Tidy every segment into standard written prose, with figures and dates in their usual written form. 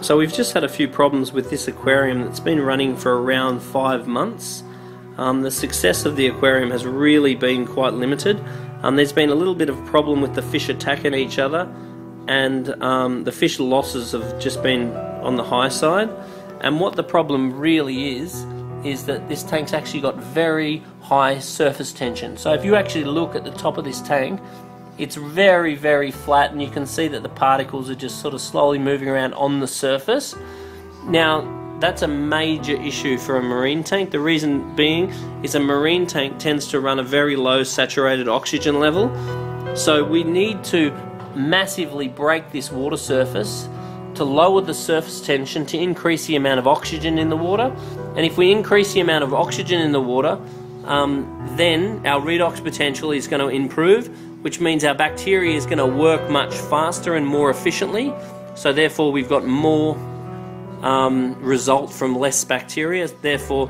So we've just had a few problems with this aquarium that's been running for around 5 months. The success of the aquarium has really been quite limited. There's been a little bit of a problem with the fish attacking each other, and the fish losses have just been on the high side. And what the problem really is that this tank's actually got very high surface tension. So if you actually look at the top of this tank, it's very, very flat, and you can see that the particles are just sort of slowly moving around on the surface. Now, that's a major issue for a marine tank. The reason being is a marine tank tends to run a very low saturated oxygen level. So we need to massively break this water surface to lower the surface tension to increase the amount of oxygen in the water. And if we increase the amount of oxygen in the water, then our redox potential is going to improve, which means our bacteria is going to work much faster and more efficiently. So therefore we've got more result from less bacteria. Therefore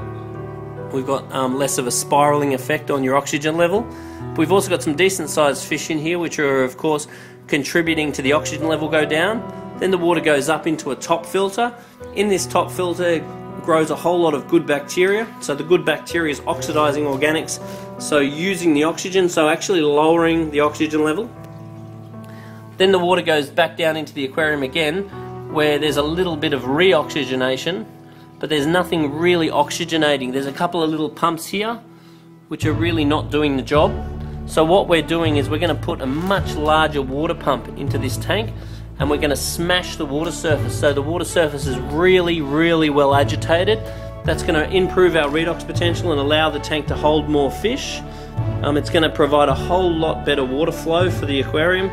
we've got less of a spiraling effect on your oxygen level. We've also got some decent sized fish in here, which are of course contributing to the oxygen level go down. Then the water goes up into a top filter. In this top filter grows a whole lot of good bacteria. So the good bacteria is oxidizing organics, so using the oxygen, so actually lowering the oxygen level. Then the water goes back down into the aquarium again, where there's a little bit of re-oxygenation, but there's nothing really oxygenating. There's a couple of little pumps here which are really not doing the job. So what we're doing is we're going to put a much larger water pump into this tank, and we're going to smash the water surface. So the water surface is really, really well agitated. That's going to improve our redox potential and allow the tank to hold more fish. It's going to provide a whole lot better water flow for the aquarium,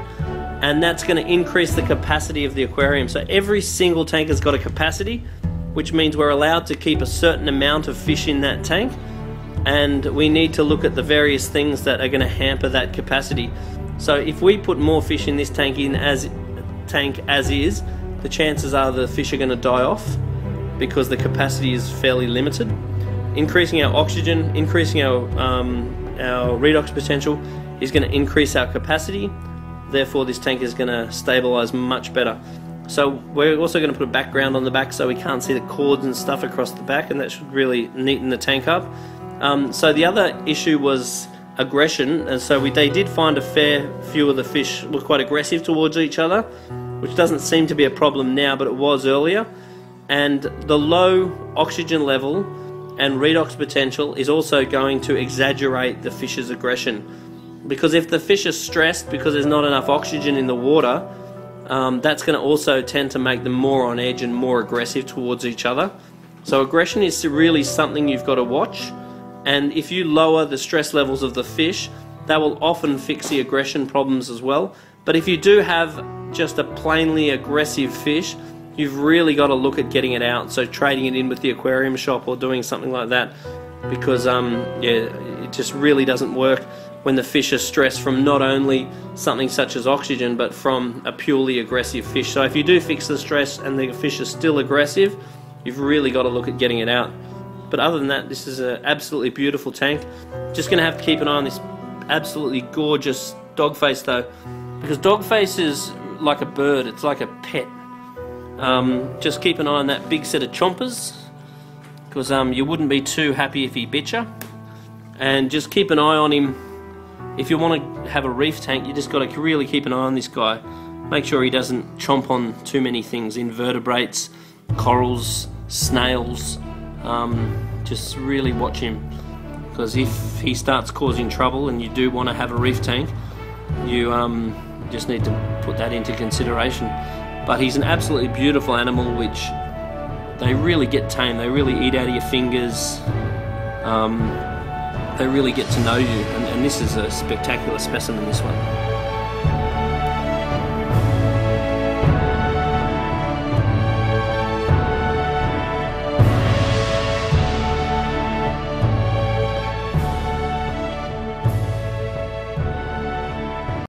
and that's going to increase the capacity of the aquarium. So every single tank has got a capacity, which means we're allowed to keep a certain amount of fish in that tank, and we need to look at the various things that are going to hamper that capacity. So if we put more fish in this tank as is, the chances are the fish are going to die off because the capacity is fairly limited. Increasing our oxygen, increasing our redox potential is going to increase our capacity. Therefore this tank is going to stabilize much better. So we're also going to put a background on the back so we can't see the cords and stuff across the back, and that should really neaten the tank up. So the other issue was aggression, and so they did find a fair few of the fish were quite aggressive towards each other, which doesn't seem to be a problem now, but it was earlier. And the low oxygen level and redox potential is also going to exaggerate the fish's aggression, because if the fish are stressed because there's not enough oxygen in the water, that's going to also tend to make them more on edge and more aggressive towards each other. So aggression is really something you've got to watch. And if you lower the stress levels of the fish, that will often fix the aggression problems as well. But if you do have just a plainly aggressive fish, you've really got to look at getting it out. So trading it in with the aquarium shop or doing something like that, because yeah, it just really doesn't work when the fish are stressed from not only something such as oxygen, but from a purely aggressive fish. So if you do fix the stress and the fish is still aggressive, you've really got to look at getting it out. But other than that, this is an absolutely beautiful tank. Just going to have to keep an eye on this absolutely gorgeous dogface though, because dogface is like a bird, it's like a pet. Just keep an eye on that big set of chompers, because you wouldn't be too happy if he bit you. And just keep an eye on him. If you want to have a reef tank, you just got to really keep an eye on this guy. Make sure he doesn't chomp on too many things, invertebrates, corals, snails. Just really watch him, because if he starts causing trouble and you do want to have a reef tank, you just need to put that into consideration. But he's an absolutely beautiful animal, which they really get tame. They really eat out of your fingers. They really get to know you, and this is a spectacular specimen, this one.